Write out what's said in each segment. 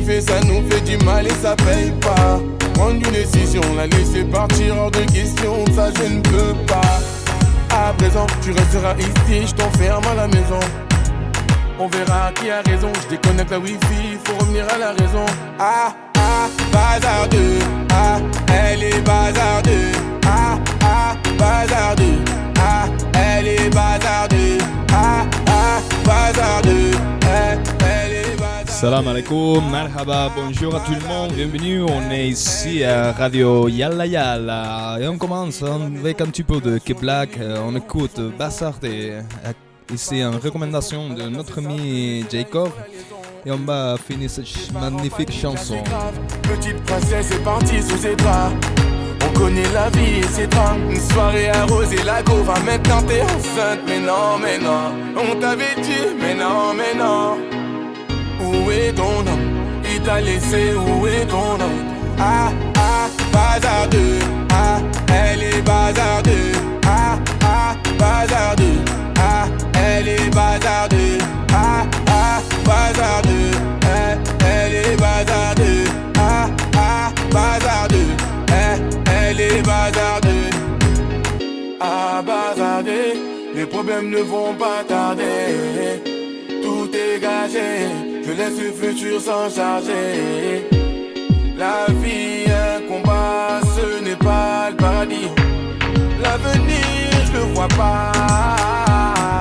fait, ça nous fait du mal et ça paye pas. Prendre une décision, la laisser partir hors de question, ça je ne peux pas. À présent, tu resteras ici, je t'enferme à la maison. On verra qui a raison, je déconnecte la wifi, faut revenir à la raison. Ah, ah, bazardeux, ah, elle est bazardeux. Ah, ah, bazardeux, ah, elle est bazardeux. Ah, ah, bazardeux, elle est bazardeux. Salam alaikum, marhaba, bonjour à tout le monde, bienvenue, on est ici à Radio Yalla Yalla et on commence avec un petit peu de K-Black, on écoute Bazardeux, ici une recommandation de notre ami Jacob et on va finir cette magnifique chanson. Petite princesse est partie sous ses draps. On connaît la vie et ses drames. Une soirée arrosée, la go va maintenant t'es enceinte. Mais non, on t'avait dit, mais non. Où est ton homme? Il t'a laissé, où est ton homme? Ah, ah, bazardeux, ah, elle est bazardeux. Ah, ah, bazardeux, ah, elle est bazardeux. Ah, ah, bazardeux, elle est bazardeux. Ah, ah, bazardeux, elle est bazardeux. Ah, bazardeux, les problèmes ne vont pas tarder. Tout est gagé, je laisse le futur s'en charger. La vie est un combat, ce n'est pas le paradis. L'avenir, je le vois pas.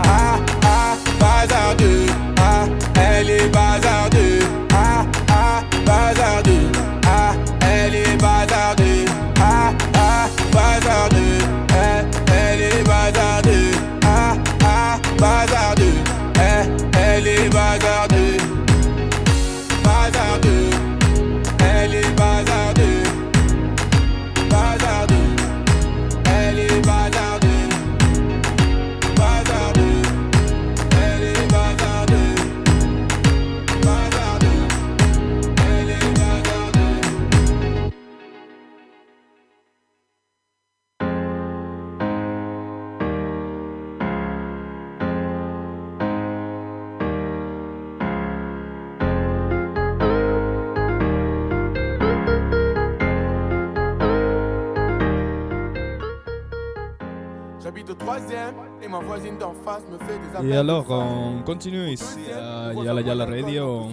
Ah, ah, bazardeux, ah, elle est bazardeux. Ah, ah, bazardeux, ah, elle est bazardeux. Ah, ah, bazardeux, elle est bazardeux. Ah, ah, bazardeux, elle est bazardeux. Bazardeux, elle est bazardeux. Bazardeux, elle est bazardeux. Bazardeux, elle est bazardeux. Bazardeux, elle est bazardeux. J'habite au 3e et ma voisine d'en face me fait des appels. Et alors on continue ici à Yalla Yalla Radio,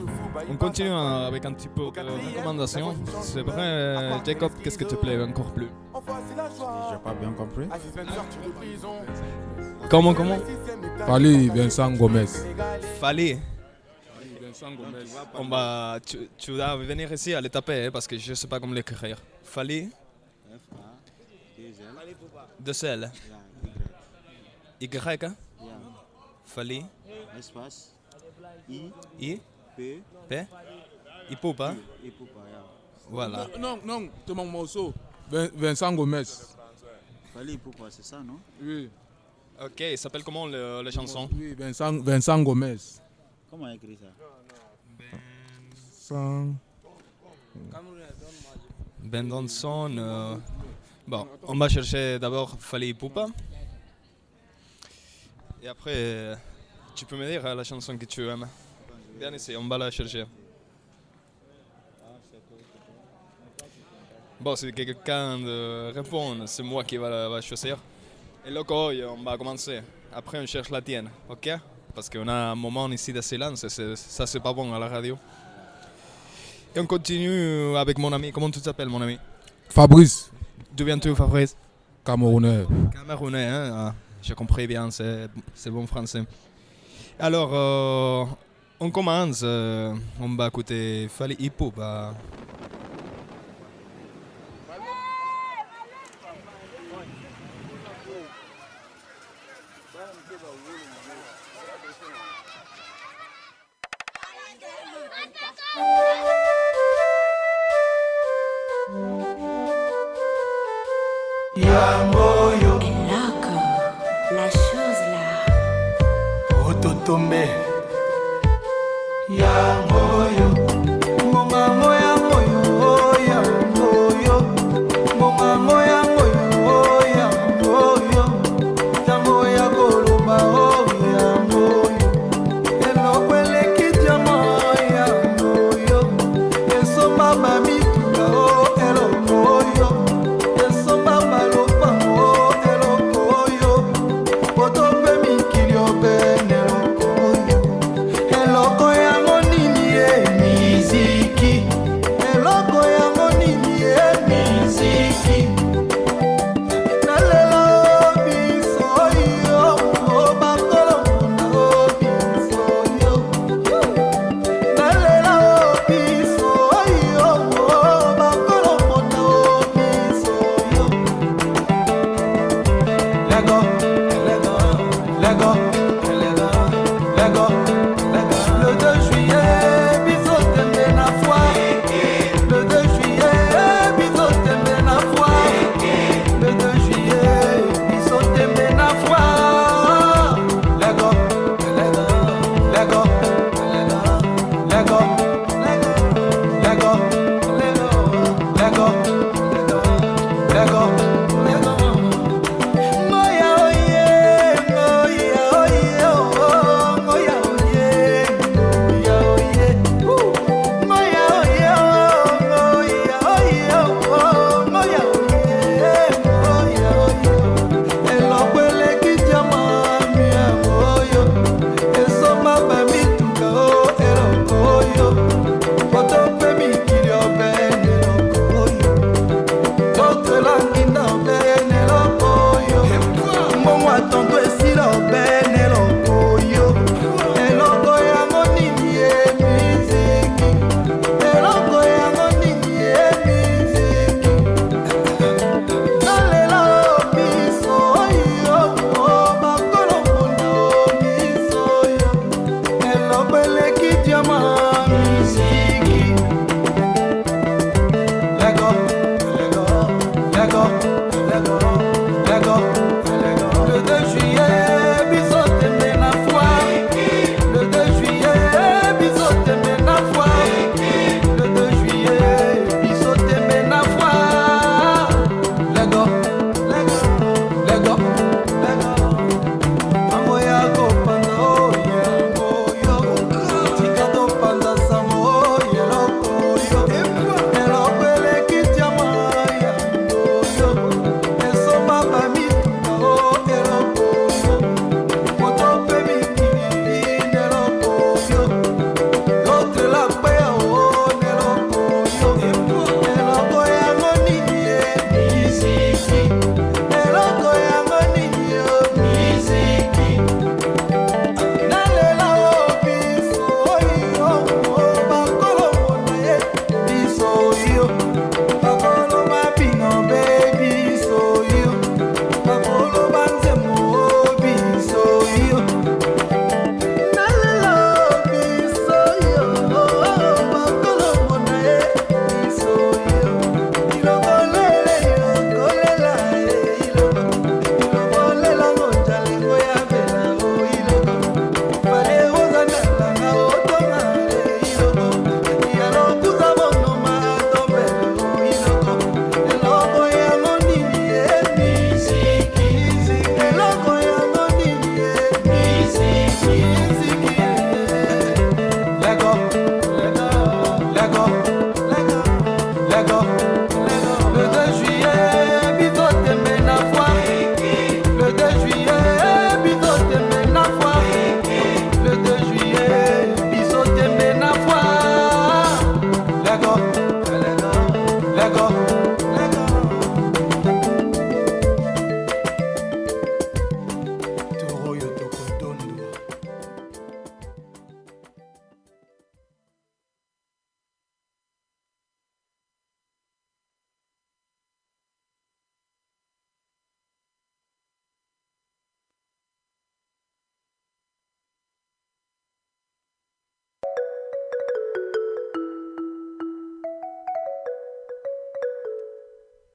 on continue avec un petit peu de recommandations. C'est vrai Jacob, qu'est-ce que te plaît encore plus? J'ai pas bien compris. Comment? Fally Vincent Gomez. Fally. On va, tu dois venir ici à le taper parce que je sais pas comment l'écrire. Fally. De sel. Y. Fally. Espace. I. P. P. Ipupa. Voilà. Non, c'est mon morceau. Vincent Gomez. Fally Ipupa, c'est ça, non? Oui. Ok, il s'appelle comment la chanson? Oui, Vincent Gomez. Comment écrit ça? Ben Donson. Bon, on va chercher d'abord Fally Ipupa. Et après, tu peux me dire la chanson que tu aimes. Viens ici, on va la chercher. Bon, si quelqu'un répond, c'est moi qui va choisir. Et là, on va commencer. Après, on cherche la tienne, ok? Parce qu'on a un moment ici de silence, et ça c'est pas bon à la radio. Et on continue avec mon ami. Comment tu t'appelles, mon ami? Fabrice. D'où viens-tu, Fabrice? Camerounais. Camerounais, hein? Ah, j'ai compris bien, c'est bon français. Alors, on commence. On va écouter Fally Ipupa. Yamoyo, Et là encore, la chose là. Ototombe. Yamoyo, Monga moya moyo, ya moyo. Monga moya moyo, ya moyo. Tango ya koloba, ya moyo. Eloko eleki diamant, ya moyo.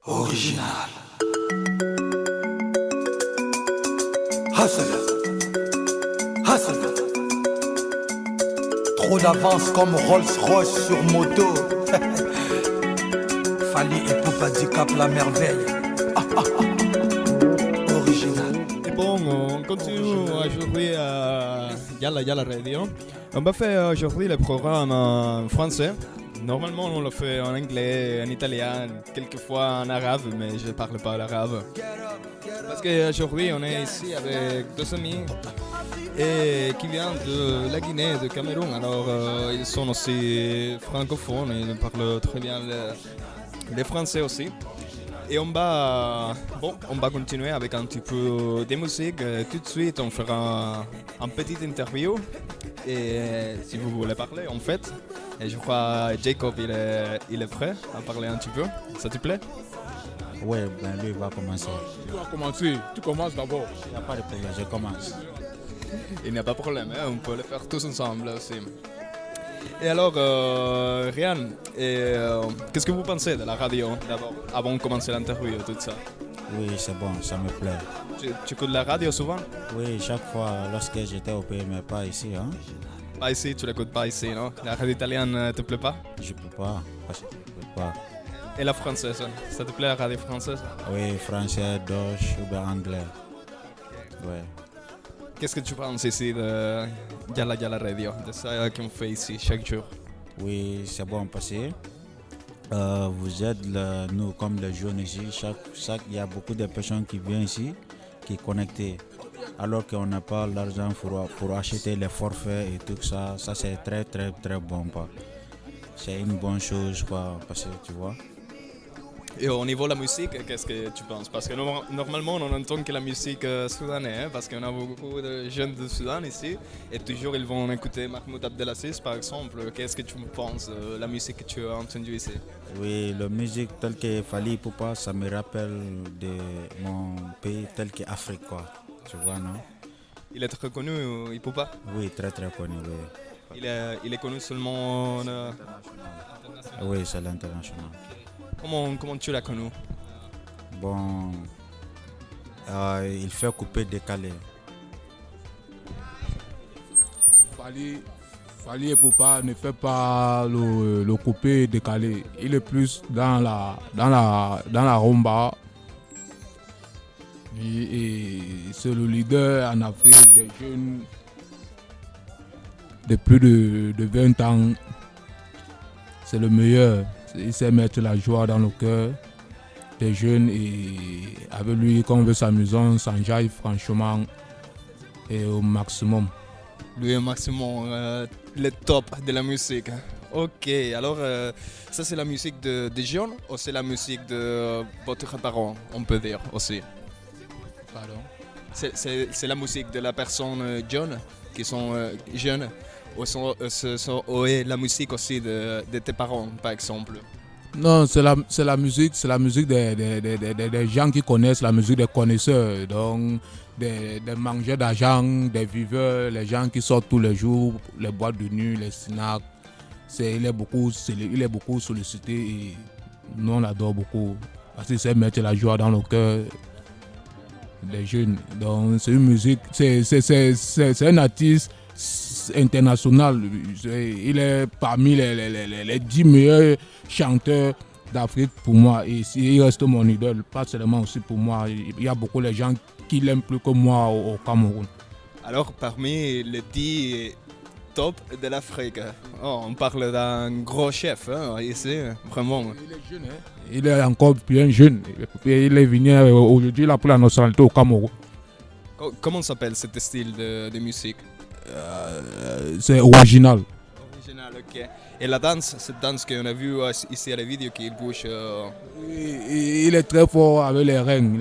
Original. Hustle. Hustle. Trop d'avance comme Rolls-Royce sur moto. Fali et Poupa Dicap la merveille. Original. Et bon, on continue aujourd'hui à Yalla Yalla Radio. On va faire aujourd'hui le programme en français. Normalement, on le fait en anglais, en italien, quelquefois en arabe, mais je ne parle pas l'arabe. Parce qu'aujourd'hui, on est ici avec deux amis et qui viennent de la Guinée, de Cameroun. Alors, ils sont aussi francophones, ils parlent très bien le français aussi. Et on va continuer avec un petit peu de musique. Tout de suite, on fera une petite interview. Et si vous voulez parler, en fait, et je crois Jacob, il est prêt à parler un petit peu. Ça te plaît? Ouais, ben lui il va commencer. Tu vas commencer. Tu commences d'abord. Il n'y a pas de problème, je commence. Il n'y a pas de problème, hein, on peut le faire tous ensemble aussi. Et alors, Ryan, qu'est-ce que vous pensez de la radio d'abord, avant de commencer l'interview et tout ça? Oui, c'est bon, ça me plaît. Tu écoutes la radio souvent? Oui, chaque fois lorsque j'étais au pays, mais pas ici. Hein. Pas ici, tu l'écoutes pas ici, non? La radio italienne ne te plaît pas? Je peux pas, parce que je peux pas. Et la française, ça te plaît la radio française? Oui, français, Dutch ou bien anglais. Ouais. Qu'est-ce que tu penses ici de Yalla Yalla Radio, de ça qu'on fait ici chaque jour? Oui, c'est bon passé. Vous êtes nous comme les jeunes ici. Il y a beaucoup de personnes qui viennent ici, qui sont connectées. Alors qu'on n'a pas l'argent pour acheter les forfaits et tout ça. Ça c'est très très très bon. C'est une bonne chose quoi, parce que tu vois. Et au niveau de la musique, qu'est-ce que tu penses? Parce que normalement, on entend que la musique soudanaise, parce qu'on a beaucoup de jeunes du Soudan ici, et toujours ils vont écouter Mahmoud Abdelaziz par exemple. Qu'est-ce que tu penses de la musique que tu as entendue ici? Oui, la musique telle que Fali Poupa, ça me rappelle de mon pays tel qu'Afrique, quoi. Tu vois, non? Il est très connu, il peut pas? Oui, très très connu, oui. Il est connu seulement international? Oui, c'est l'international. Comment tu l'as connu? Bon, il fait couper décalé. Fali et Poupa ne fait pas le coupé décalé. Il est plus dans la rumba. Et c'est le leader en Afrique des jeunes de plus de 20 ans. C'est le meilleur. Il sait mettre la joie dans le cœur des jeunes et avec lui, quand on veut s'amuser, on s'enjaille franchement et au maximum. Lui au maximum, le top de la musique. Ok, alors ça c'est la musique de jeunes ou c'est la musique de votre parents, on peut dire aussi? Pardon? C'est la musique de la personne jeune, qui sont jeunes, ou est la musique aussi de tes parents, par exemple? Non, c'est la musique des gens qui connaissent, la musique des connaisseurs, donc des mangeurs d'argent, des viveurs, les gens qui sortent tous les jours, les boîtes de nuit, les snacks. Il est beaucoup sollicité et nous on l'adore beaucoup parce qu'il sait mettre la joie dans le cœur des jeunes. Donc c'est une musique, c'est un artiste international. Il est parmi les 10 meilleurs chanteurs d'Afrique pour moi et il reste mon idole, pas seulement aussi pour moi. Il y a beaucoup de gens qui l'aiment plus que moi au Cameroun. Alors parmi les 10 top de l'Afrique, on parle d'un gros chef ici, vraiment. Il est jeune, il est encore bien jeune. Il est venu aujourd'hui pour la nationalité au Cameroun. Comment s'appelle ce style de musique? C'est original. Original, ok. Et la danse, cette danse qu'on a vue ici à la vidéo qui bouge. Il est très fort avec les reins.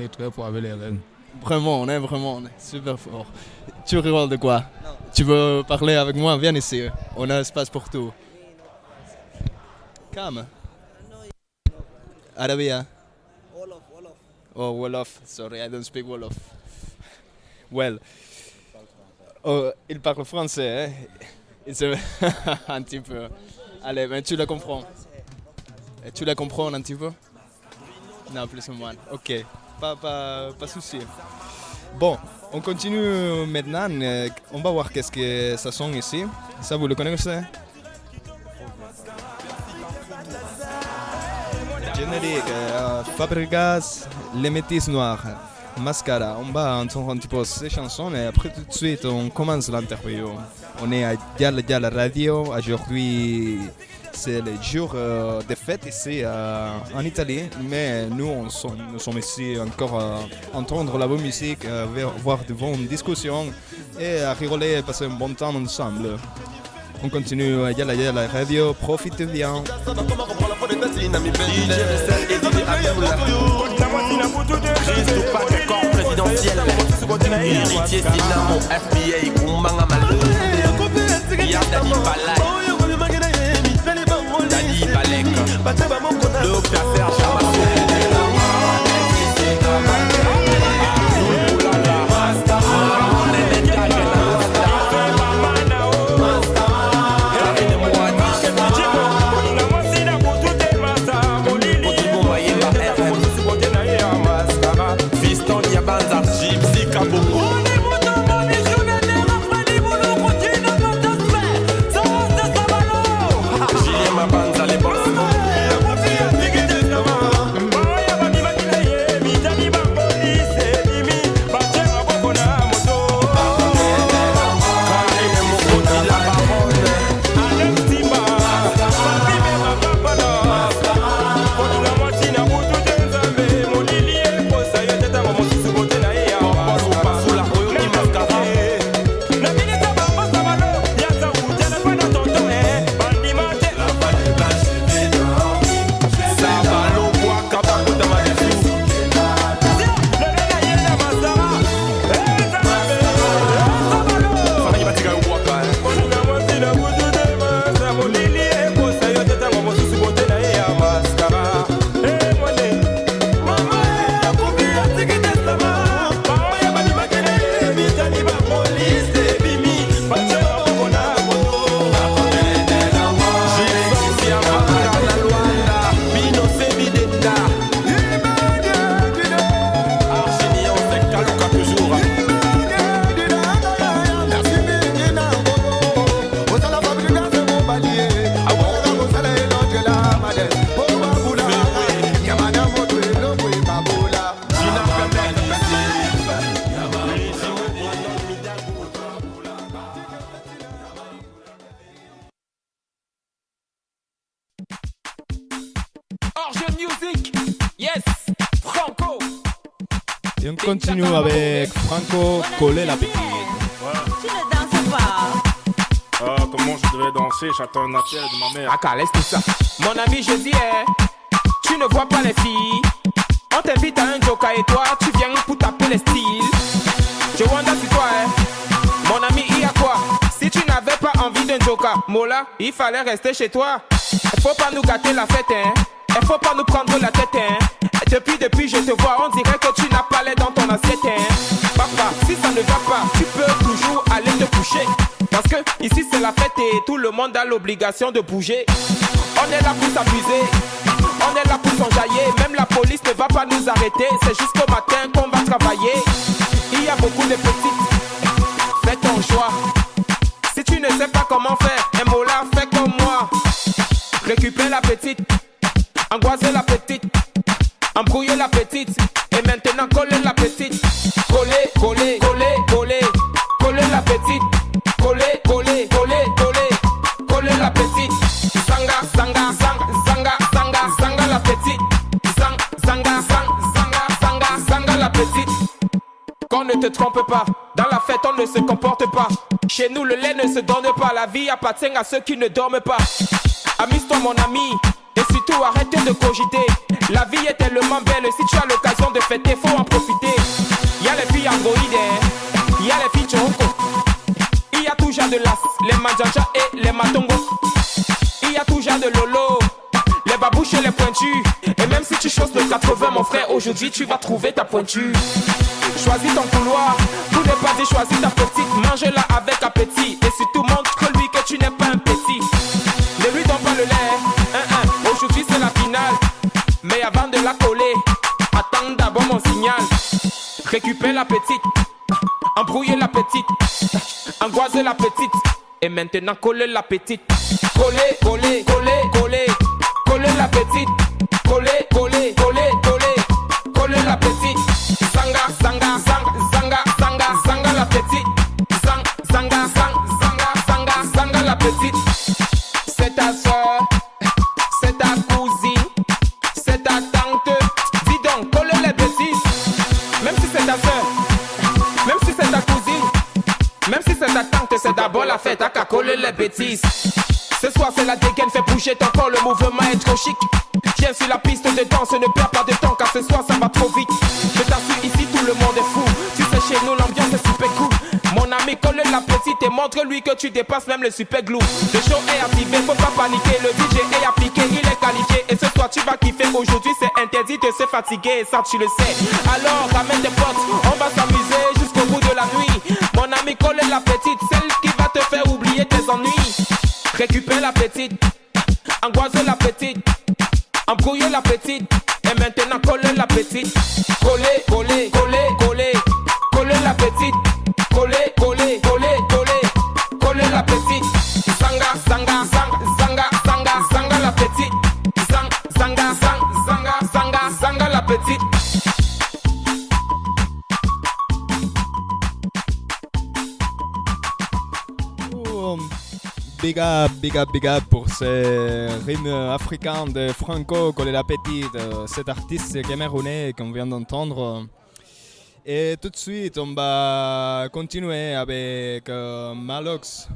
Vraiment, on est super fort. Tu rigoles de quoi? Non. Tu veux parler avec moi? Viens ici. On a espace pour tout. Come. Arabia. Wolof. Oh, Wolof. Sorry, I don't speak Wolof. Well. Oh, il parle français, hein? Un petit peu. Allez, mais tu la comprends. Et tu la comprends un petit peu? Non, plus ou moins. Ok, pas souci. Bon, on continue maintenant. On va voir qu'est-ce que ça sonne ici. Ça, vous le connaissez? Générique, Fabregas, Les Métis Noirs, Mascara. On va entendre un petit peu ces chansons et après tout de suite on commence l'interview. On est à Yalla Yalla Radio. Aujourd'hui, c'est le jour de fête ici en Italie, mais nous sommes ici encore à entendre la bonne musique, voir de bonnes discussions et à rigoler et passer un bon temps ensemble. On continue à Yalla Yalla Radio, profitez bien. Présidentiel, héritier Dynamo, FBA, Kumbanga Malou, Dani Balai, Dani Balek, Docteur Serge Amassou. Et on continue avec Franco, Coller la petite. Tu ne danses pas. Comment je devais danser? J'attends un appel de ma mère. Ah, laisse tout ça. Mon ami, je dis, tu ne vois pas les filles. On t'invite à un joker et toi, tu viens pour taper les styles. Je wonder si toi, mon ami, il y a quoi? Si tu n'avais pas envie d'un joker, Mola, il fallait rester chez toi. Il faut pas nous gâter la fête, Il faut pas nous prendre la tête, Depuis, je te vois, on dirait que tu n'as pas l'air dans ton assiette, Papa, si ça ne va pas, tu peux toujours aller te coucher. Parce que ici c'est la fête et tout le monde a l'obligation de bouger. On est là pour s'amuser, on est là pour s'enjailler. Même la police ne va pas nous arrêter, c'est jusqu'au matin qu'on va travailler. Il y a beaucoup de petites, fais ton choix. Si tu ne sais pas comment faire, un mot là, fais comme moi. Récupère la petite, angoisser la petite, embrouiller la petite, et maintenant coller la petite. Coller, coller, coller, coller, coller la petite. Coller, coller, coller, coller, coller la petite. Zanga, zanga, zanga, zanga, zanga, zanga la petite. Zanga, zanga, zanga, zanga la petite. Qu'on ne te trompe pas, dans la fête on ne se comporte pas. Chez nous le lait ne se donne pas, la vie appartient à ceux qui ne dorment pas. Amuse-toi mon ami, et surtout arrête de cogiter. La vie est tellement belle, si tu as l'occasion de fêter, faut en profiter. Y'a les filles androïdes, y'a les filles choco. Il y a toujours de l'as, les manjaja et les matongos. Il y a toujours de lolo, les babouches et les pointus. Et même si tu choses de 80 mon frère, aujourd'hui tu vas trouver ta pointure. Choisis ton couloir, tout n'est pas dit, choisis ta petite. Mange-la avec appétit et surtout montre-lui que tu n'es pas un petit. Ne lui donne pas le lait, aujourd'hui c'est la finale. Mais avant de la coller, Récupère la petite, embrouiller la petite, angoiser la petite, et maintenant coller la petite. Coller, coller, coller, coller, coller la petite. Coller, coller, coller, coller, coller la petite. Zanga, zanga, zanga, zanga, zanga, zanga la petite. Zanga, zanga, zanga, zanga, zanga la petite. C'est ta soeur, c'est ta cousine, c'est ta tante. Dis donc, coller les bêtises. Même si c'est ta soeur, même si c'est ta cousine, même si c'est ta tante, c'est d'abord la fête. À qu'à coller les bêtises. Ce soir c'est la dégaine, fait bouger ton corps, le mouvement est trop chic. Viens sur la piste de danse, ne perds pas de temps car ce soir ça va trop vite. Je t'assure ici tout le monde est fou. Tu sais chez nous l'ambiance est super cool. Mon ami colle la petite et montre-lui que tu dépasses même le super glue. Le show est activé, faut pas paniquer. Le DJ est appliqué, il est qualifié. Et ce soir tu vas kiffer, aujourd'hui c'est interdit de se fatiguer. Ça tu le sais, alors ramène tes potes. On va s'amuser jusqu'au bout de la nuit. Mon ami colle la petite, celle qui va te faire oublier tes ennuis. Récupère la petite, angoiser la petite, embrouiller la petite, et maintenant coller la petite. Coller, coller, coller, coller, coller la petite. Coller, coller, coller, coller, coller la petite. Zanga, zanga, zanga, zanga, zanga, zanga la petite. Zanga, zanga, zanga, zanga, zanga la petite. Big up pour ces rimes africains de Franco, Coller la petite, cet artiste camerounais qu'on vient d'entendre. Et tout de suite, on va continuer avec Malox,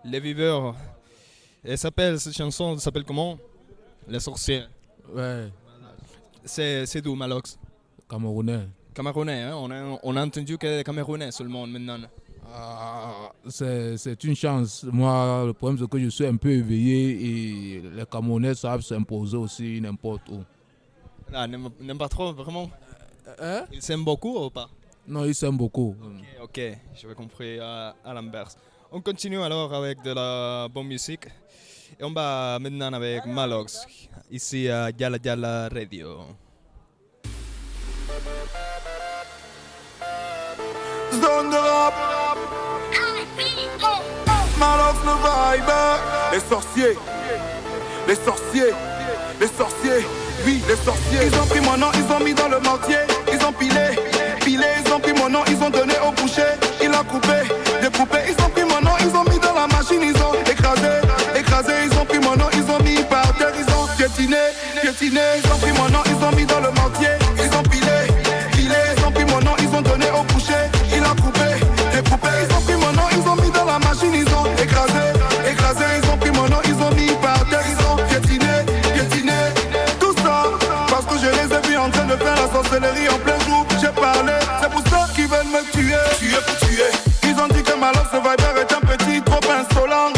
Les Viveurs. Et cette chanson s'appelle comment? Les sorciers. Ouais. C'est d'où Malox? Camerounais. Camerounais, hein? On a entendu que les Camerounais seulement maintenant. C'est une chance. Moi, le problème c'est que je suis un peu éveillé et les Camerounais savent s'imposer aussi n'importe où. Ah, n'aime pas trop, vraiment? Hein? Ils s'aiment beaucoup ou pas? Non, ils s'aiment beaucoup. Ok, j'avais compris à l'inverse. On continue alors avec de la bonne musique. Et on va maintenant avec Malox, ici à Yala Yala Radio. Zone de rap, Malox le vibe. Les sorciers, les sorciers, les sorciers, oui les sorciers. Ils ont pris mon nom, ils ont mis dans le mortier. Ils ont pilé, ils ont pris mon nom, ils ont donné au boucher. Il a coupé, découpé, ils ont pris mon nom, ils ont mis dans la machine. Ils ont écrasé, ils ont pris mon nom, ils ont mis par terre. Ils ont piétiné, ils ont pris mon nom, ils ont mis dans le mortier. Ils ont pilé, ils ont pris mon nom, ils ont donné au boucher. Il a coupé, découpé, ils ont pris mon nom, ils ont mis dans la machine. Ils ont écrasé, ils ont pris mon nom, ils ont mis par terre. Ils ont piétiné, tout ça parce que je les ai vus en train de faire la sorcellerie en plein jour. J'ai parlé, c'est pour ça qu'ils veulent me tuer. Tuer pour tuer. Ils ont dit que Malox ce viber est un petit trop insolent.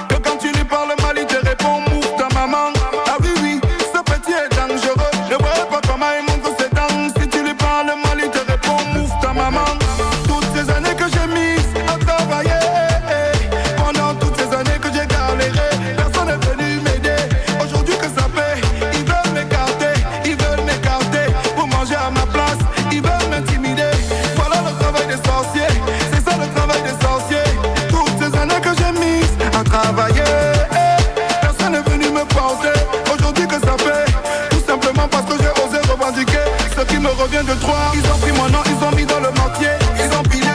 Que quand tu lui parles mal, il te répond mouf ta maman. Ah oui, ce petit est dangereux. Ne vois pas comment il montre ses dents. Si tu lui parles mal, il te répond mouf ta maman. Toutes ces années que j'ai mises à travailler, pendant toutes ces années que j'ai galéré, personne n'est venu m'aider. Aujourd'hui que ça paie, ils veulent m'écarter pour manger à ma place. Ils veulent m'intimider. Voilà le travail des sorciers. C'est ça le travail des sorciers. Toutes ces années que j'ai mises à travailler, personne n'est venu me porter. Aujourd'hui que ça paie, tout simplement parce que j'ai osé revendiquer ce qui me revient de droit. Ils ont pris mon nom, ils ont mis dans le mortier. Ils ont pilé,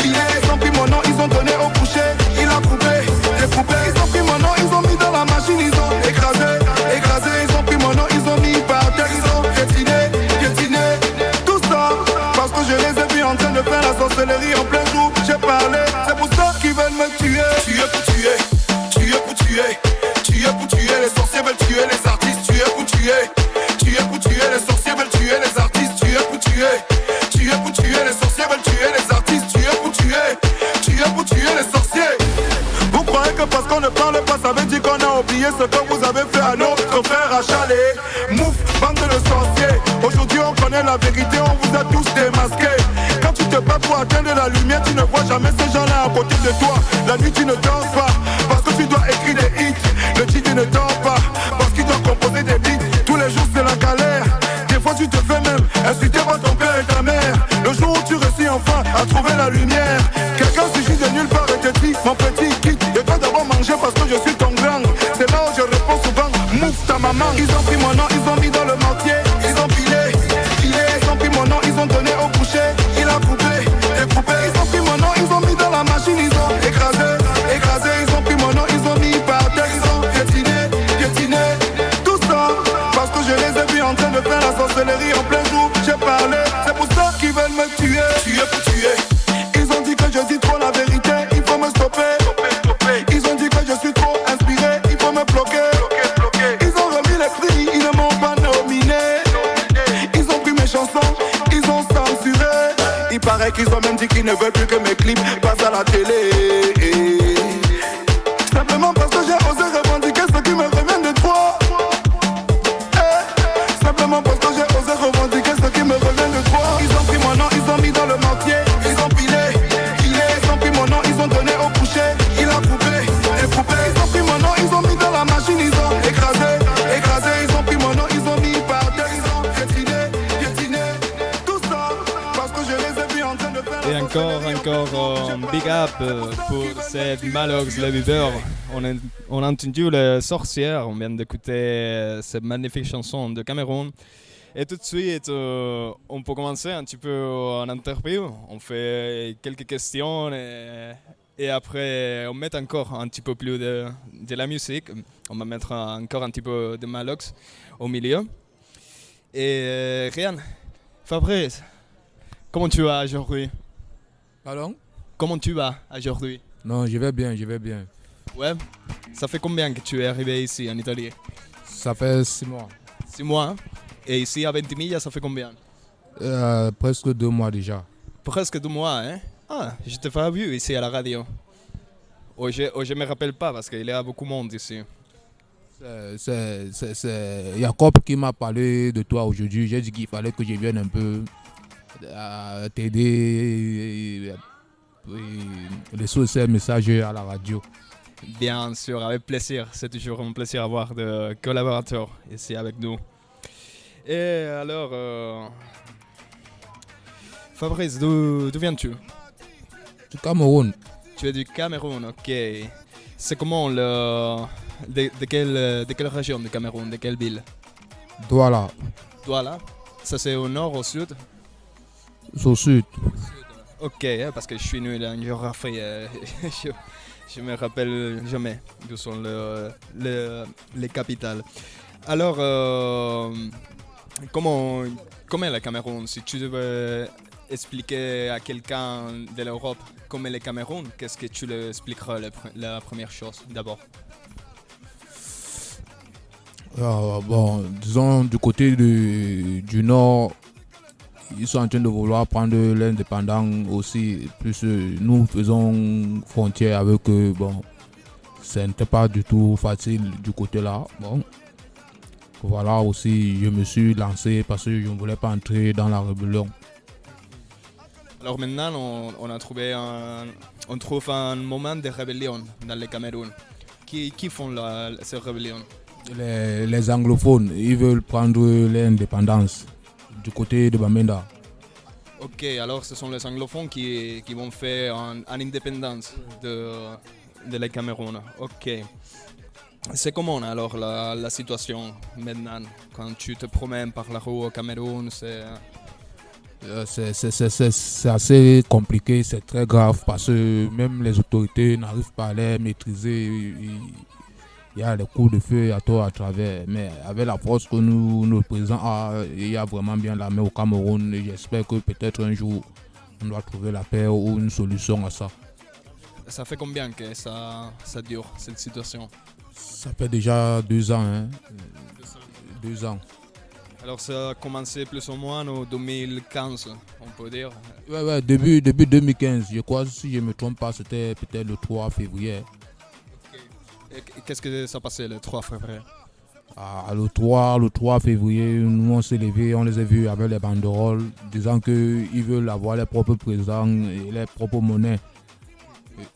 ils ont pris mon nom, ils ont donné au boucher. Il a coupé, découpé, ils ont pris mon nom, ils ont mis dans la machine. Ils ont écrasé, ils ont pris mon nom, ils ont mis par terre. Ils ont piétiné, tout ça parce que je les ai vus en train de faire la sorcellerie en plein jour. J'ai parlé, c'est pour ça qu'ils veulent me tuer. Tuer pour tuer, tuer pour tuer, tuer pour tuer. Les sorciers veulent tuer les artistes, tuer pour tuer, tuer pour tuer. Les sorciers veulent tuer les artistes, tuer pour tuer, tuer pour tuer. Les sorciers veulent tuer les artistes, tuer pour tuer les sorciers. Vous croyez que parce qu'on ne parle pas, ça veut dire qu'on a oublié ce que vous avez fait à notre frère à Chalet. Mouf, bande de sorciers. Aujourd'hui on connaît la vérité, on vous a tous démasqués. Quand tu te bats pour atteindre la lumière, tu ne vois jamais ces gens-là à côté de toi. La nuit tu ne dors pas, parce que tu dois écrire des hits. Le DJ ne dort pas, parce qu'il doit composer des beats. Tous les jours c'est la galère. Des fois tu te fais même insulter par ton père et ta mère. la lumière. Quelqu'un surgit de nulle part et te dit, mon petit quitte. Je dois d'abord manger parce que je suis ton grand. C'est là où je réponds souvent, mouffe ta maman. Ils ont pris mon nom, ils ont mis dans le mortier. Ils ont pilé, ils ont pris mon nom, ils ont donné au boucher. Il a coupé, découpé. Ils ont pris mon nom, ils ont mis dans la machine. Ils ont écrasé, ils ont pris mon nom, ils ont mis par terre. Ils ont piétiné, tout ça. Parce que je les ai vus en train de faire la sorcellerie en plein jour. J'ai parlé, c'est pour ça qu'ils veulent me tuer. Tuer pour tuer. Ils ont dit que je dis trop la vérité, il faut me stopper. Ils ont dit que je suis trop inspiré, il faut me bloquer. Ils ont remis les prix, ils ne m'ont pas nominé. Ils ont pris mes chansons, ils ont censuré. Il paraît qu'ils ont même dit qu'ils ne veulent plus que mes clips passent à la télé. Simplement parce que j'ai osé revendiquer ce qui me revient de toi. Simplement parce que j'ai osé revendiquer ce qui me revient de toi. Ils ont pris mon nom, ils ont mis dans le mortier. Ils ont pilé, ils ont pris mon nom, ils ont donné au boucher. Il a coupé, découpé. Ils ont pris mon nom, ils ont mis dans la machine. Ils ont écrasé. Ils ont pris mon nom, ils ont mis par terre. Ils ont piétiné, tout ça. Parce que je les ai vus en train de faire. Et encore big up pour cette Malox le viveur. On a entendu les sorcières, on vient d'écouter cette magnifique chanson de Cameroun. Et tout de suite, on peut commencer un petit peu en interview. On fait quelques questions et après on met encore un petit peu plus de la musique. On va mettre encore un petit peu de Malox au milieu. Et Rian, Fabrice, comment tu vas aujourd'hui? Pardon? Comment tu vas aujourd'hui? Non, je vais bien. Ouais. Ça fait combien que tu es arrivé ici en Italie? Ça fait 6 mois. 6 mois, hein? Et ici à Ventimiglia, ça fait combien? Presque 2 mois déjà. Presque 2 mois, hein? Ah, je t'ai pas vu ici à la radio. Je me rappelle pas parce qu'il y a beaucoup de monde ici. C'est Jacob qui m'a parlé de toi aujourd'hui. J'ai dit qu'il fallait que je vienne un peu t'aider et laisser ces messages à la radio. Bien sûr, avec plaisir. C'est toujours un plaisir d'avoir des collaborateurs ici avec nous. Et alors, Fabrice, d'où viens-tu? Du Cameroun. Tu es du Cameroun, ok. C'est comment de quelle région du Cameroun, de quelle ville? Douala. Douala. Ça c'est au nord, au sud? Au sud. Ok, parce que je suis nul en géographie. Je me rappelle jamais d'où sont les capitales. Alors, comment est le Cameroun? Si tu devais expliquer à quelqu'un de l'Europe comment est le Cameroun, qu'est-ce que tu lui expliqueras la première chose d'abord? Bon, disons du côté du nord, ils sont en train de vouloir prendre l'indépendance aussi. Plus nous faisons frontière avec eux. Bon, ce n'était pas du tout facile du côté là. Bon, voilà aussi, je me suis lancé parce que je ne voulais pas entrer dans la rébellion. Alors maintenant, on trouve un moment de rébellion dans le Cameroun. Qui font cette rébellion? Les anglophones, ils veulent prendre l'indépendance du côté de Bamenda. Ok, alors ce sont les anglophones qui vont faire une indépendance de la Cameroun. Ok. C'est comment alors la situation maintenant quand tu te promènes par la rue au Cameroun? C'est assez compliqué, c'est très grave parce que même les autorités n'arrivent pas à les maîtriser. Il y a les coups de feu à tort à travers, mais avec la force que nous présentons, il y a vraiment bien la main au Cameroun et j'espère que peut-être un jour on doit trouver la paix ou une solution à ça. Ça fait combien que ça dure cette situation? Ça fait déjà 2 ans. Hein. 2 ans. Alors ça a commencé plus ou moins en 2015, on peut dire. Ouais, début 2015, je crois, si je ne me trompe pas, c'était peut-être le 3 février. Et qu'est-ce que ça passait le 3 février? Le 3 février, nous on s'est levés, on les a vus avec les banderoles, disant qu'ils veulent avoir leurs propres présidents et leurs propres monnaies.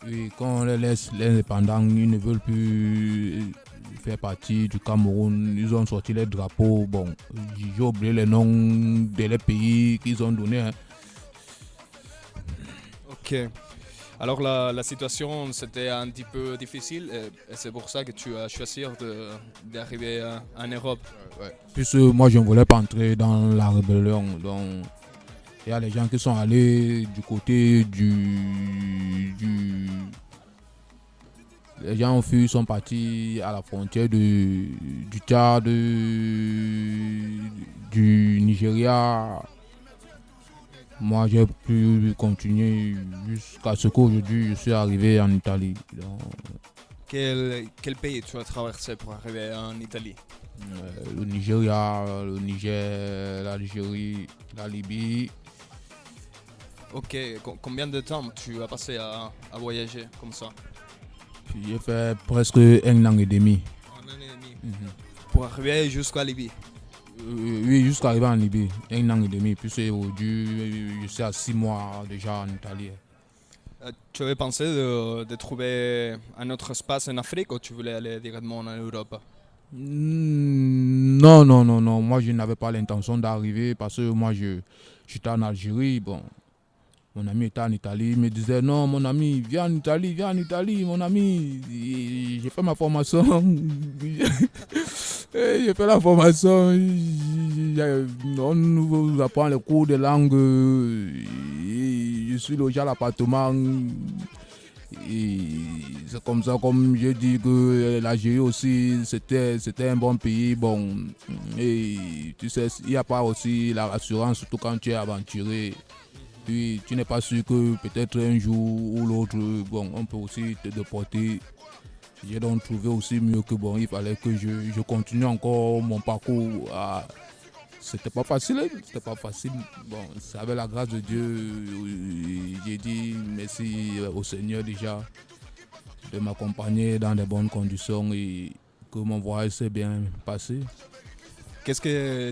Et quand on les laisse l'indépendance, ils ne veulent plus faire partie du Cameroun. Ils ont sorti les drapeaux. Bon, j'ai oublié les noms des pays qu'ils ont donnés. Hein. Ok, Ok. Alors la situation c'était un petit peu difficile et c'est pour ça que tu as choisi d'arriver en Europe. Ouais. Puisque moi je ne voulais pas entrer dans la rébellion. Donc il y a les gens qui sont allés du côté les gens ont fui, sont partis à la frontière du Tchad, du Nigeria. Moi, j'ai pu continuer jusqu'à ce qu'aujourd'hui, je suis arrivé en Italie. Donc, Quel pays tu as traversé pour arriver en Italie? Le Nigeria, le Niger, l'Algérie, la Libye. Ok, combien de temps tu as passé à voyager comme ça? Puis j'ai fait presque 1 an et demi. Un an et demi. Pour arriver jusqu'à Libye? Oui, jusqu'à arriver en Libye, 1 an et demi. Puis aujourd'hui, je suis à 6 mois déjà en Italie. Tu avais pensé de trouver un autre espace en Afrique ou tu voulais aller directement en Europe? Non. Moi, je n'avais pas l'intention d'arriver parce que moi, j'étais en Algérie. Bon, mon ami était en Italie. Il me disait non, mon ami, viens en Italie, mon ami. J'ai fait ma formation. J'ai fait la formation. On nous apprend les cours de langue. Je suis logé à l'appartement. C'est comme ça, comme je dis que l'Algérie aussi, c'était un bon pays. Bon, et tu sais, il n'y a pas aussi la rassurance, surtout quand tu es aventuré. Puis tu n'es pas sûr que peut-être un jour ou l'autre, bon, on peut aussi te déporter. J'ai donc trouvé aussi mieux que bon, il fallait que je continue encore mon parcours. C'était pas facile. Bon, c'est avec la grâce de Dieu, j'ai dit merci au Seigneur déjà de m'accompagner dans de bonnes conditions et que mon voyage s'est bien passé. Qu'est-ce que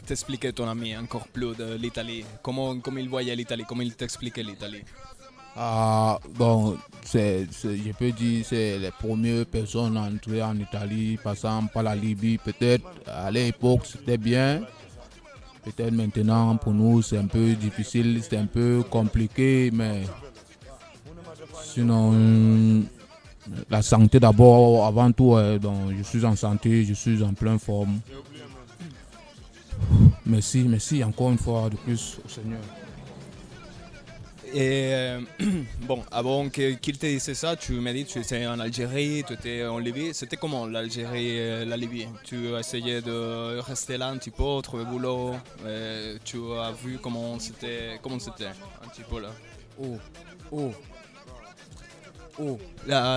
t'expliquait ton ami encore plus de l'Italie? Comment il voyait l'Italie? Comment il t'expliquait l'Italie? Bon, je peux dire c'est les premières personnes à entrer en Italie, passant par la Libye. Peut-être à l'époque c'était bien. Peut-être maintenant pour nous c'est un peu difficile, c'est un peu compliqué, mais sinon la santé d'abord, avant tout. Donc je suis en santé, je suis en pleine forme. Merci encore une fois de plus au Seigneur. Et bon, avant qu'il te dise ça, tu m'as dit que tu étais en Algérie, tu étais en Libye. C'était comment l'Algérie et la Libye? Tu as essayé de rester là un petit peu, trouver boulot. Tu as vu comment c'était un petit peu là.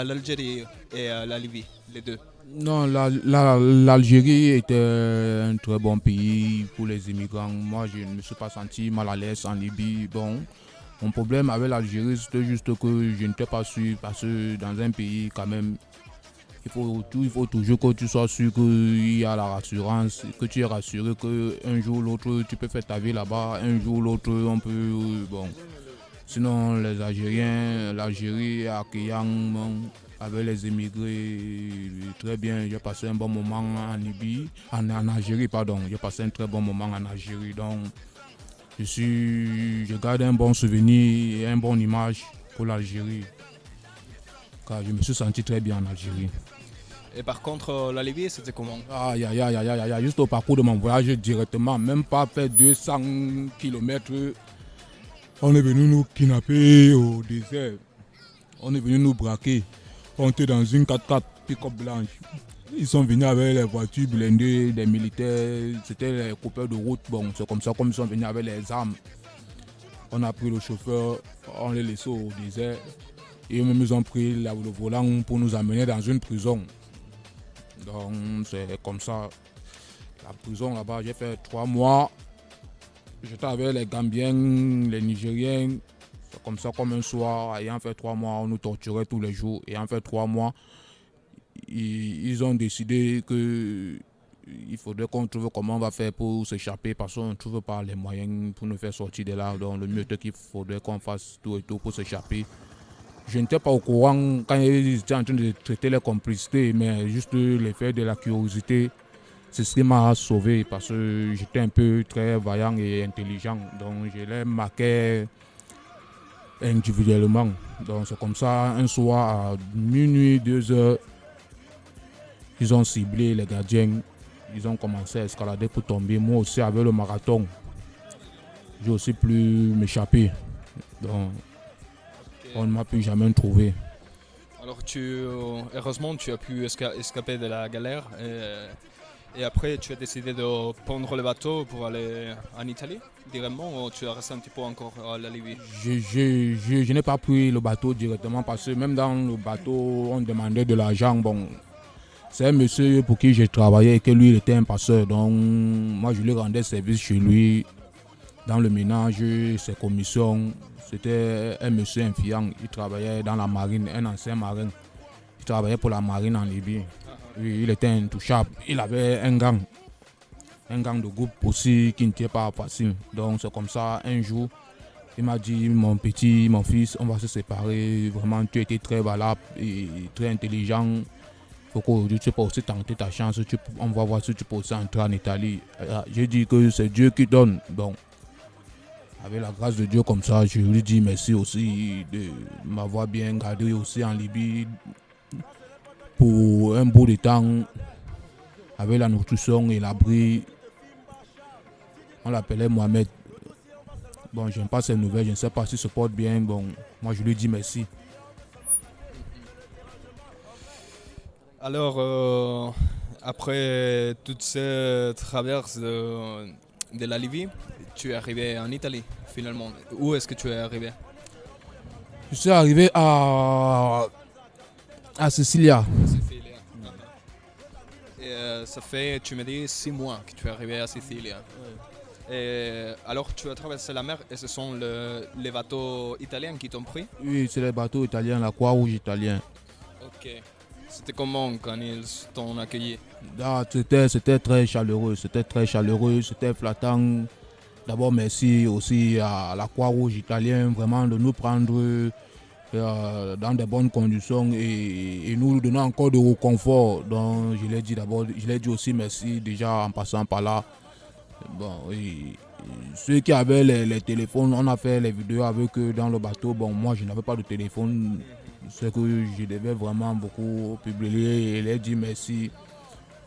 L'Algérie et la Libye, les deux. Non, l'Algérie était un très bon pays pour les immigrants. Moi, je ne me suis pas senti mal à l'aise en Libye. Bon, mon problème avec l'Algérie, c'était juste que je n'étais pas sûr parce que dans un pays, quand même, il faut toujours que tu sois sûr qu'il y a la rassurance, que tu es rassuré qu'un jour ou l'autre, tu peux faire ta vie là-bas. Un jour ou l'autre, on peut... Bon. Sinon, les Algériens, l'Algérie est accueillant. Bon, avec les immigrés, très bien. J'ai passé un bon moment en Libye, en Algérie, pardon. J'ai passé un très bon moment en Algérie. Donc, je garde un bon souvenir et une bonne image pour l'Algérie. Car je me suis senti très bien en Algérie. Et par contre, la Libye, c'était comment? Juste au parcours de mon voyage directement, même pas fait 200 km. On est venu nous kidnapper au désert. On est venu nous braquer. On était dans une 4x4 pick-up blanche. Ils sont venus avec les voitures blindées des militaires. C'était les coupeurs de route. Bon, c'est comme ça comme ils sont venus avec les armes. On a pris le chauffeur, on les laissé au désert. Et eux-mêmes ils ont pris le volant pour nous amener dans une prison. Donc c'est comme ça. La prison là-bas, j'ai fait 3 mois. J'étais avec les Gambiens, les Nigériens. C'est comme ça, comme un soir, ayant fait 3 mois, on nous torturait tous les jours. Ayant fait 3 mois, ils ont décidé qu'il faudrait qu'on trouve comment on va faire pour s'échapper parce qu'on ne trouve pas les moyens pour nous faire sortir de là. Donc le mieux est qu'il faudrait qu'on fasse tout et tout pour s'échapper. Je n'étais pas au courant quand ils étaient en train de traiter les complicités, mais juste l'effet de la curiosité. C'est ce qui m'a sauvé parce que j'étais un peu très vaillant et intelligent. Donc je les marquais individuellement. Donc c'est comme ça, un soir à minuit, 2 heures, ils ont ciblé les gardiens. Ils ont commencé à escalader pour tomber. Moi aussi, avec le marathon, j'ai aussi pu m'échapper. Donc, on ne m'a plus jamais trouvé. Alors heureusement, tu as pu escaper de la galère. Et après, tu as décidé de prendre le bateau pour aller en Italie directement, ou tu as resté un petit peu encore à la Libye? Je n'ai pas pris le bateau directement parce que même dans le bateau, on demandait de l'argent. Bon, c'est un monsieur pour qui j'ai travaillé et que lui, il était un passeur. Donc, moi, je lui rendais service chez lui dans le ménage, ses commissions. C'était un monsieur influent. Il travaillait dans la marine, un ancien marin. Il travaillait pour la marine en Libye. Oui, il était intouchable. Il avait un gang de groupe aussi qui n'était pas facile. Donc c'est comme ça, un jour, il m'a dit, mon fils, on va se séparer. Vraiment, tu étais très valable et très intelligent. Il faut qu'aujourd'hui tu peux aussi tenter ta chance. On va voir si tu peux aussi entrer en Italie. J'ai dit que c'est Dieu qui donne. Bon, avec la grâce de Dieu comme ça, je lui dis merci aussi de m'avoir bien gardé aussi en Libye pour un bout de temps, avec la nutrition et l'abri. On l'appelait Mohamed. Bon, je n'aime pas ces nouvelles, je ne sais pas s'il se porte bien. Bon, moi je lui dis merci. Alors, après toutes ces traverses de la Libye, tu es arrivé en Italie finalement. Où est-ce que tu es arrivé? Je suis arrivé à Sicilia. Et ça fait, tu me dis, 6 mois que tu es arrivé à Sicile. Et alors tu as traversé la mer et ce sont les bateaux italiens qui t'ont pris? Oui, c'est les bateaux italiens, la Croix-Rouge italienne. Ok. C'était comment quand ils t'ont accueilli? C'était très chaleureux, c'était flattant. D'abord, merci aussi à la Croix-Rouge italienne, vraiment de nous prendre dans de bonnes conditions et nous donner encore de confort. Donc, je l'ai dit aussi merci déjà en passant par là. Bon, ceux qui avaient les téléphones, on a fait les vidéos avec eux dans le bateau. Bon, moi, je n'avais pas de téléphone. C'est que je devais vraiment beaucoup publier et leur dire merci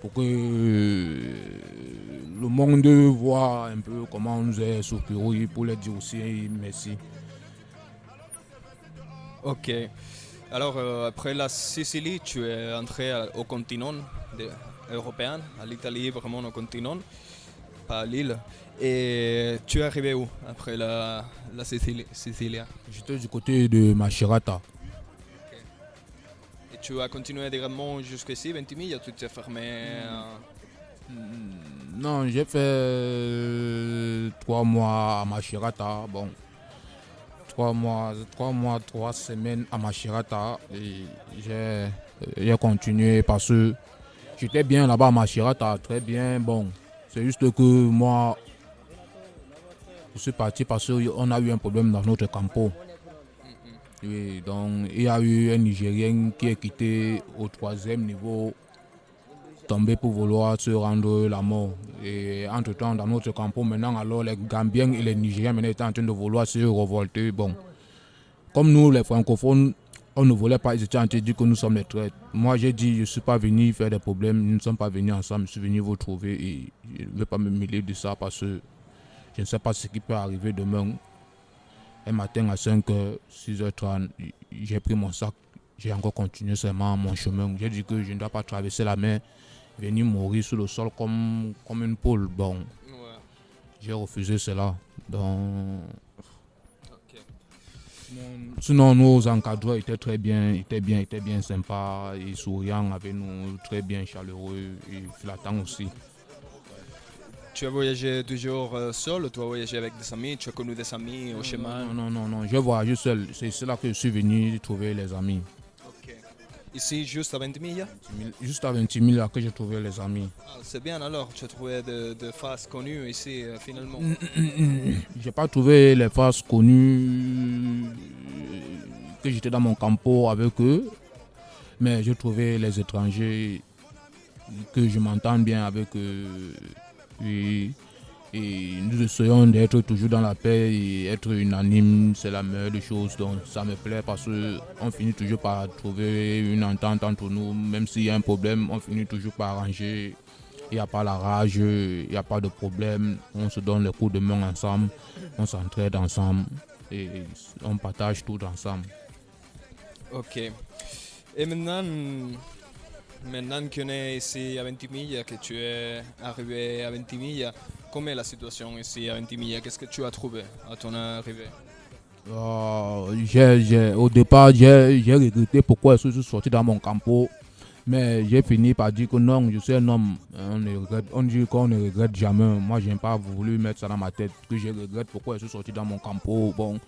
pour que le monde voit un peu comment on nous est secourus, pour leur dire aussi merci. Ok. Alors, après la Sicile, tu es entré au continent européen, à l'Italie, vraiment au continent, pas à l'île. Et tu es arrivé où après la Sicile? J'étais du côté de Macerata. Et tu as continué directement jusqu'ici, 20 000, tu t'es fermé? Non, j'ai fait 3 mois à Macerata. Bon, 3 semaines à Macerata. Et j'ai continué parce que j'étais bien là-bas à Macerata, très bien. Bon, c'est juste que moi, je suis parti parce qu'on a eu un problème dans notre campo. Oui, donc il y a eu un Nigérien qui est quitté au 3e niveau, tombé pour vouloir se rendre la mort. Et entre-temps, dans notre campo, maintenant, alors les Gambiens et les Nigériens maintenant étaient en train de vouloir se révolter. Bon, comme nous, les francophones, on ne voulait pas, ils étaient en train de dire que nous sommes les traîtres. Moi, j'ai dit, je ne suis pas venu faire des problèmes, nous ne sommes pas venus ensemble, je suis venu vous trouver et je ne vais pas me mêler de ça parce que je ne sais pas ce qui peut arriver demain. Un matin à 5h, 6h30, j'ai pris mon sac, j'ai encore continué seulement mon chemin. J'ai dit que je ne dois pas traverser la mer, venir mourir sur le sol comme une poule. Bon, j'ai refusé cela. Donc, sinon, nos encadreurs étaient très bien, étaient bien sympas et souriants avec nous, très bien chaleureux et flattants aussi. Tu as voyagé toujours seul ou tu as voyagé avec des amis? Tu as connu des amis au chemin? Non, je voyage seul. C'est là que je suis venu trouver les amis. Ok. Ici, juste à 20 000? Juste à 20 000 là que j'ai trouvé les amis. Ah, c'est bien alors, tu as trouvé des faces connues ici finalement? J'ai pas trouvé les faces connues que j'étais dans mon campo avec eux, mais j'ai trouvé les étrangers que je m'entends bien avec eux. Et Et nous essayons d'être toujours dans la paix et être unanime, c'est la meilleure des choses. Donc ça me plaît parce qu'on finit toujours par trouver une entente entre nous. Même s'il y a un problème, on finit toujours par arranger. Il n'y a pas la rage, il n'y a pas de problème. On se donne les coups de main ensemble, on s'entraide ensemble et on partage tout ensemble. Ok. Et maintenant qu'on est ici à Ventimiglia, que tu es arrivé à Ventimiglia, comment est la situation ici à Ventimiglia? Qu'est-ce que tu as trouvé à ton arrivée? Au départ, j'ai regretté pourquoi je suis sorti dans mon campo. Mais j'ai fini par dire que non, je suis un homme. On dit qu'on ne regrette jamais. Moi, je n'ai pas voulu mettre ça dans ma tête, que je regrette pourquoi je suis sorti dans mon campo. Bon,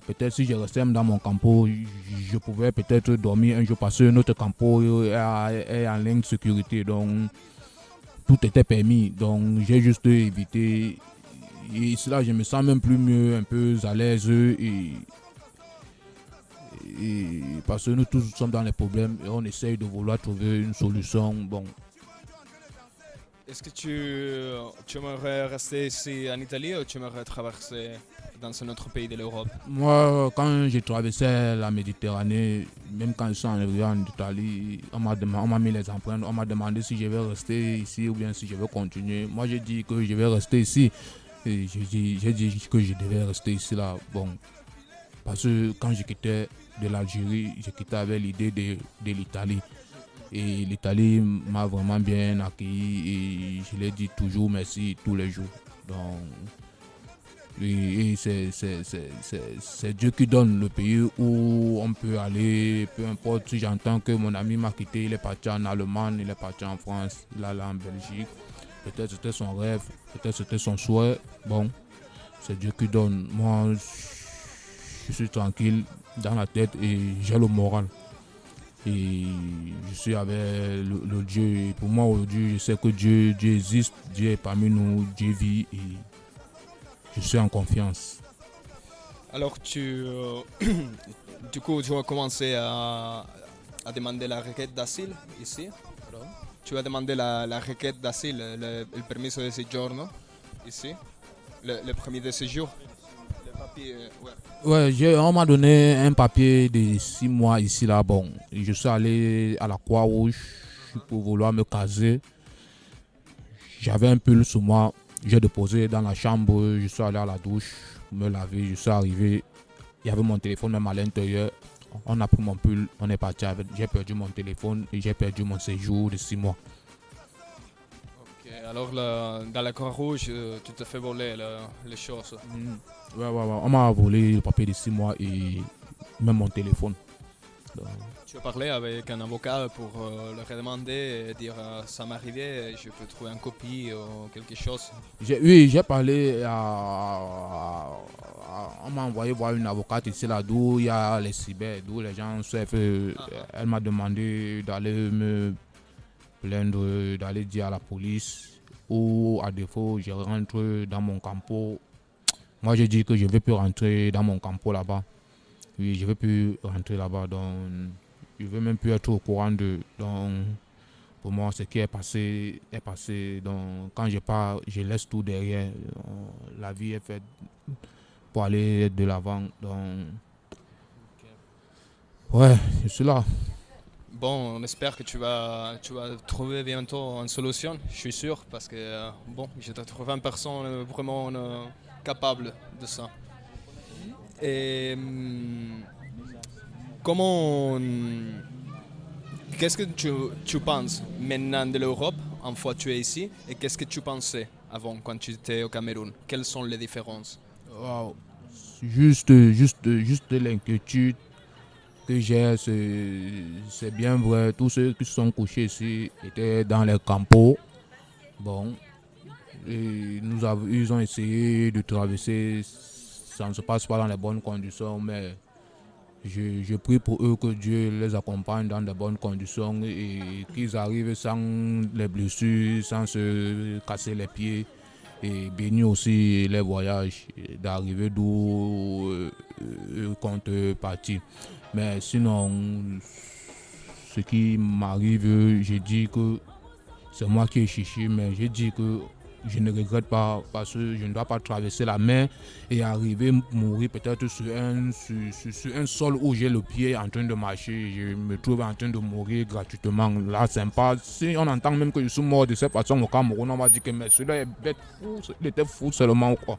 peut-être si je restais dans mon campo, je pouvais peut-être dormir un jour parce que notre campo est en ligne de sécurité. Donc, tout était permis. Donc, j'ai juste évité. Et cela, je me sens même plus mieux, un peu à l'aise. Et parce que nous tous sommes dans les problèmes et on essaye de vouloir trouver une solution. Bon. Est-ce que tu aimerais rester ici en Italie ou tu aimerais traverser dans un autre pays de l'Europe? Moi, quand j'ai traversé la Méditerranée, même quand je suis arrivé en Italie, on m'a mis les empreintes, on m'a demandé si je vais rester ici ou bien si je vais continuer. Moi, j'ai dit que je vais rester ici. Et j'ai dit que je devais rester ici là. Bon. Parce que quand je quittais de l'Algérie, je quittais avec l'idée de l'Italie. Et l'Italie m'a vraiment bien accueilli et je l'ai dit toujours merci tous les jours. Donc, et c'est Dieu qui donne le pays où on peut aller, peu importe si j'entends que mon ami m'a quitté, il est parti en Allemagne, il est parti en France, il est allé en Belgique. Peut-être c'était son rêve, peut-être c'était son souhait. Bon, c'est Dieu qui donne. Moi, je suis tranquille dans la tête et j'ai le moral. Et je suis avec le Dieu. Et pour moi aujourd'hui, je sais que Dieu existe, Dieu est parmi nous, Dieu vit et je suis en confiance. Alors du coup, tu as commencé à demander la requête d'asile ici. Tu as demandé la requête d'asile, le permis de séjour ici, le permis de séjour. Ouais, on m'a donné un papier de 6 mois ici là. Bon, je suis allé à la Croix-Rouge pour vouloir me caser. J'avais un pull sur moi, j'ai déposé dans la chambre, je suis allé à la douche, me laver, je suis arrivé. Il y avait mon téléphone même à l'intérieur. On a pris mon pull, on est parti avec. J'ai perdu mon téléphone et j'ai perdu mon séjour de 6 mois. Ok, alors dans la Croix-Rouge, tu te fais voler les choses. Ouais, on m'a volé le papier de 6 mois et même mon téléphone. Donc, tu as parlé avec un avocat pour le redemander et dire ça m'est arrivé, je peux trouver une copie ou quelque chose? Oui, j'ai parlé on m'a envoyé voir une avocate ici là d'où il y a les cyber, d'où les gens savent. Elle m'a demandé d'aller me plaindre, d'aller dire à la police ou à défaut je rentre dans mon campo. Moi j'ai dit que je ne vais plus rentrer dans mon campo là-bas. Oui, je ne veux plus rentrer là-bas. Donc je ne veux même plus être au courant de. Donc pour moi ce qui est passé est passé. Donc quand je pars, je laisse tout derrière. La vie est faite pour aller de l'avant. Donc ouais, je suis là. Bon, on espère que tu vas trouver bientôt une solution, je suis sûr, parce que bon, je t'ai trouvé une personne vraiment capable de ça. Et qu'est-ce que tu penses maintenant de l'Europe, une fois que tu es ici, et qu'est-ce que tu pensais avant quand tu étais au Cameroun? Quelles sont les différences? Wow. Juste l'inquiétude que j'ai, c'est bien vrai. Tous ceux qui sont couchés ici étaient dans les campos. Bon, et ils ont essayé de traverser. Ça ne se passe pas dans les bonnes conditions, mais je prie pour eux que Dieu les accompagne dans de bonnes conditions et qu'ils arrivent sans les blessures, sans se casser les pieds. Et bénir aussi les voyages, d'arriver d'où eux comptent partir. Mais sinon, ce qui m'arrive, je dis que c'est moi qui ai chichi, mais je dis que je ne regrette pas parce que je ne dois pas traverser la mer et arriver mourir peut-être sur un sol où j'ai le pied en train de marcher. Je me trouve en train de mourir gratuitement. Là, c'est pas. Si on entend même que je suis mort de cette façon au Cameroun, on va dire que mais celui-là est bête fou, il était fou seulement ou quoi.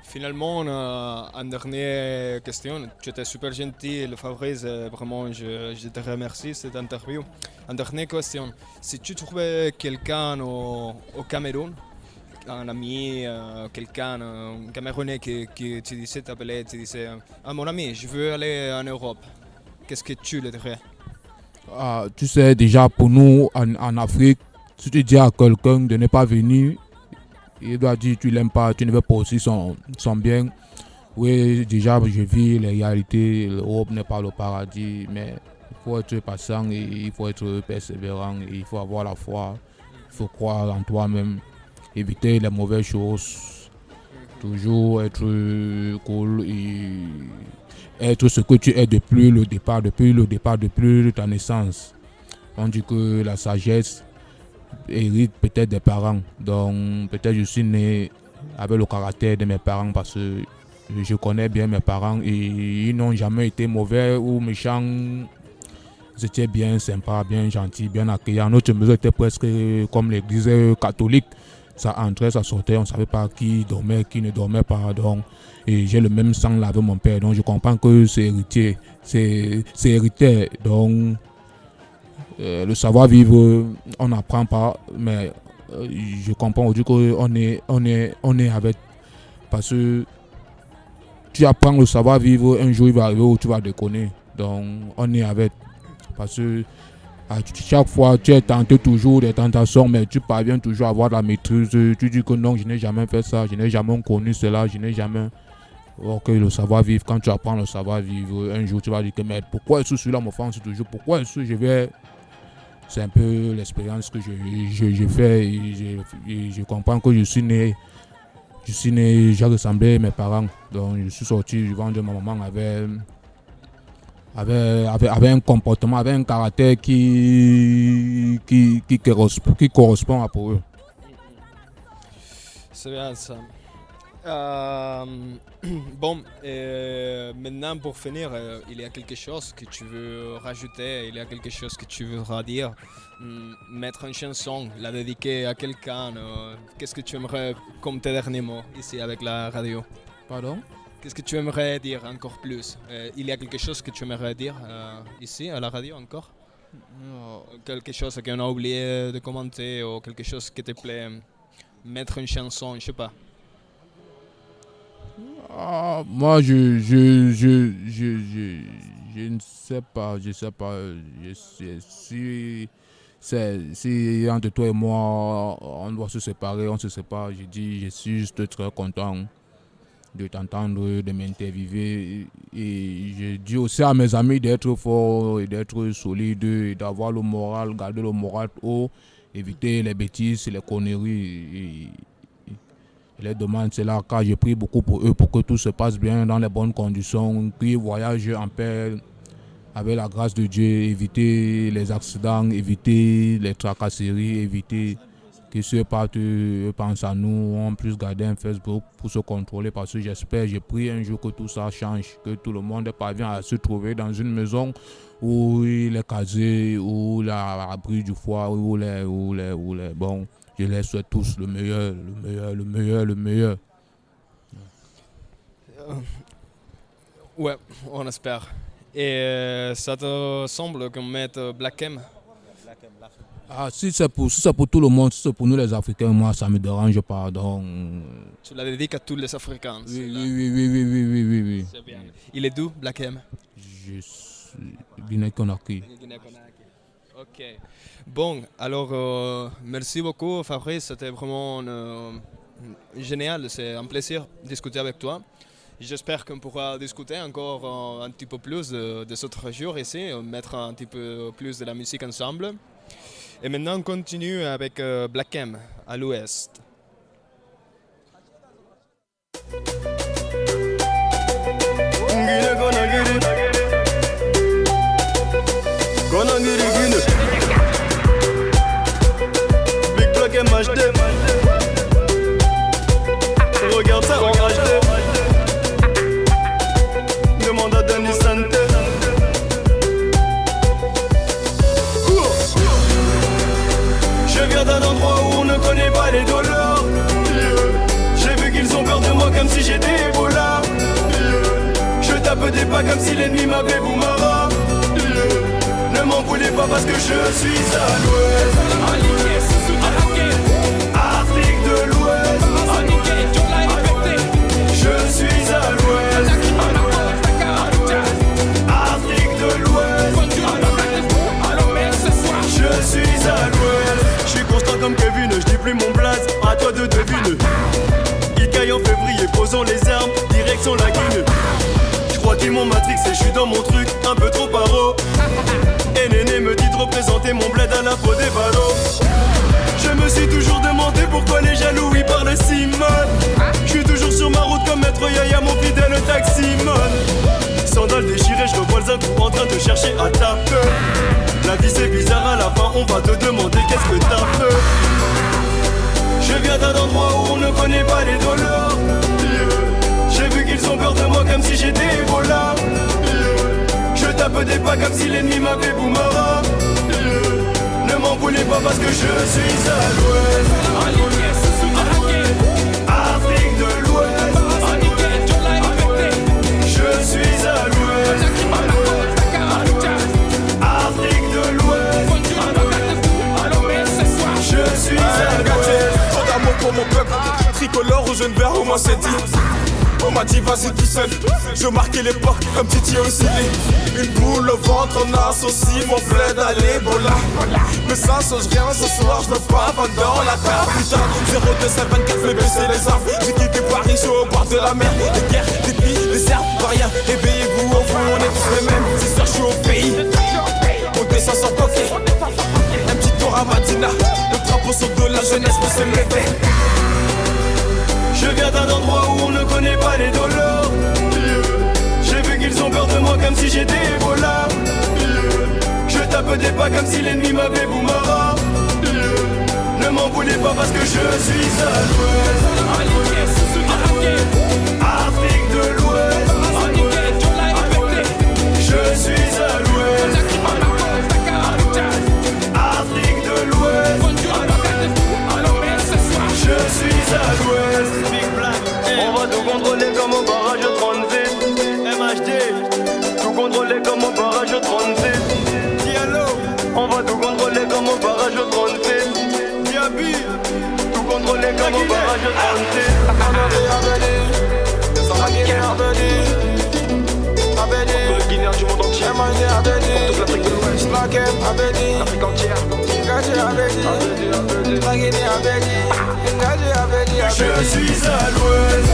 Finalement, on a une dernière question. Tu étais super gentil, le Fabrice. Vraiment, je te remercie cette interview. Une dernière question. Si tu trouvais quelqu'un au Cameroun, un ami, quelqu'un, un Camerounais qui tu disais, t'appelait, tu disais, ah mon ami, je veux aller en Europe. Qu'est-ce que tu lui dirais? Tu sais, déjà pour nous en Afrique, si tu dis à quelqu'un de ne pas venir, il doit dire tu l'aimes pas, tu ne veux pas aussi son bien. Oui, déjà je vis les réalités, l'Europe n'est pas le paradis, mais il faut être patient, et il faut être persévérant, et il faut avoir la foi, il faut croire en toi-même, éviter les mauvaises choses, toujours être cool et être ce que tu es depuis le départ, depuis ta naissance. On dit que la sagesse hérite peut-être des parents. Donc peut-être je suis né avec le caractère de mes parents parce que je connais bien mes parents et ils n'ont jamais été mauvais ou méchants. Ils étaient bien sympas, bien gentils, bien accueillants. Notre maison était presque comme l'église catholique. Ça entrait, ça sortait, on ne savait pas qui dormait, qui ne dormait pas. Donc, et j'ai le même sang là avec mon père. Donc je comprends que c'est héritier, c'est hérité. Donc le savoir-vivre, on n'apprend pas, mais je comprends aujourd'hui qu'on est avec. Parce que tu apprends le savoir-vivre, un jour il va arriver où tu vas déconner. Donc on est avec. Parce que chaque fois tu es tenté toujours des tentations, mais tu parviens toujours à avoir la maîtrise. Tu dis que non, je n'ai jamais fait ça, je n'ai jamais connu cela, je n'ai jamais. Ok, le savoir-vivre, quand tu apprends le savoir-vivre, un jour tu vas dire que mais pourquoi est-ce que celui-là m'offense toujours? Pourquoi est-ce que je vais. C'est un peu l'expérience que je fais et je comprends que je suis né, j'ai ressemblé à mes parents. Donc je suis sorti du ventre de ma maman avec un comportement, avec un caractère qui correspond à pour eux. C'est bien ça. Bon, maintenant pour finir, il y a quelque chose que tu veux rajouter, il y a quelque chose que tu voudras dire, mettre une chanson, la dédiquer à quelqu'un, qu'est-ce que tu aimerais comme tes derniers mots ici avec la radio? Pardon? Qu'est-ce que tu aimerais dire encore plus? Il y a quelque chose que tu aimerais dire ici à la radio encore? Non. Quelque chose qu'on a oublié de commenter ou quelque chose qui te plaît, mettre une chanson, je sais pas. Moi, je ne sais pas, si entre toi et moi, on doit se séparer, on se sépare, je dis, je suis juste très content de t'entendre, de m'interviewer. Et je dis aussi à mes amis d'être forts et d'être solides, et d'avoir le moral, garder le moral haut, éviter les bêtises, les conneries. Les demandes, c'est là car je prie beaucoup pour eux, pour que tout se passe bien dans les bonnes conditions, qu'ils voyagent en paix avec la grâce de Dieu, éviter les accidents, éviter les tracasseries, éviter que ceux partent pensent à nous, on puisse garder un Facebook pour se contrôler parce que j'espère, je prie un jour que tout ça change, que tout le monde parvient à se trouver dans une maison où il est casé, où il est à l'abri du froid, où les bon. Je les souhaite tous le meilleur. Ouais, on espère. Et ça te semble qu'on mette Black M? Si c'est pour tout le monde, si c'est pour nous les Africains, moi ça ne me dérange pas. Donc. Tu la dédiques à tous les Africains? Oui. C'est bien. Il est d'où, Black M? Je suis Guinée-Conakry. Ok. Bon, alors merci beaucoup Fabrice, c'était vraiment génial, c'est un plaisir de discuter avec toi. J'espère qu'on pourra discuter encore un petit peu plus des autres jours ici, mettre un petit peu plus de la musique ensemble. Et maintenant on continue avec Black M à l'ouest. MHD. Regarde ça en HD. Demande à Danny Sante. Je viens d'un endroit où on ne connaît pas les dollars. J'ai vu qu'ils ont peur de moi comme si j'étais Ebola. Je tape des pas comme si l'ennemi m'avait Boumara. Ne m'en voulez pas parce que je suis à l'ouest. Afrique de l'Ouest. Je suis à l'ouest. Afrique de l'Ouest. Je suis à l'ouest. Je suis constant comme Kevin, je dis plus mon blaze. À toi de deviner. Il caille en février, posons les armes, direction la Guinée. Je crois qu'ils m'ont matrixé, je suis dans mon truc, un peu trop paro. Et Néné me dit de représenter mon bled à la peau des ballots. Je me suis toujours demandé pourquoi les jaloux ils parlent si mal. Je suis toujours sur ma route comme Maître Yaya, mon fidèle taximan. Sandales déchirées, je revois le zinc en train de chercher à taper. La vie c'est bizarre, à la fin on va te demander qu'est-ce que t'as fait. Je viens d'un endroit où on ne connaît pas les dollars. J'ai vu qu'ils ont peur de moi comme si j'étais Ebola. Je tape des pas comme si l'ennemi m'avait Boumara. Ne m'en voulez pas parce que je suis à l'ouest. Afrique de l'Ouest. Je suis à l'ouest. Afrique de l'Ouest. Je suis à l'ouest. Trop d'amour pour mon peuple, tricolore ou jaune vert, au moins c'est dit. On m'a dit vas-y tout seul, je marquais l'époque comme Titi aussi. Une boule au ventre, on associe mon bled à l'Ebola. Mais ça change rien ce soir, je me pas dans la table. Putain, 0224 fait baisser les armes. J'ai quitté Paris, je suis au bord de la mer. Les guerres, les plis, les herbes, pas rien. Éveillez-vous au fond, on est tous les mêmes. C'est sûr, je suis au pays. On descend sans toquer. Un petit tour à Madina. Le drapeau sur le dos, la jeunesse peut se lever. Je viens d'un endroit où on ne connaît pas les dollars. J'ai vu qu'ils ont peur de moi comme si j'étais Ebola. Je tape des pas comme si l'ennemi m'avait Boumara. Ne m'en voulez pas parce que je suis à l'ouest. Afrique de l'Ouest. Je suis à l'ouest. Afrique de l'Ouest. Je suis à l'ouest. Big Black. On va tout contrôler comme au barrage 38. MHD. Tout contrôler comme au barrage 38. Diallo. On va tout contrôler comme au barrage 38. Diaby. Tout contrôler comme au barrage 38. Guinéen du monde entier. Toute l'Afrique de l'Ouest. L'Afrique entière. Je suis à l'ouest.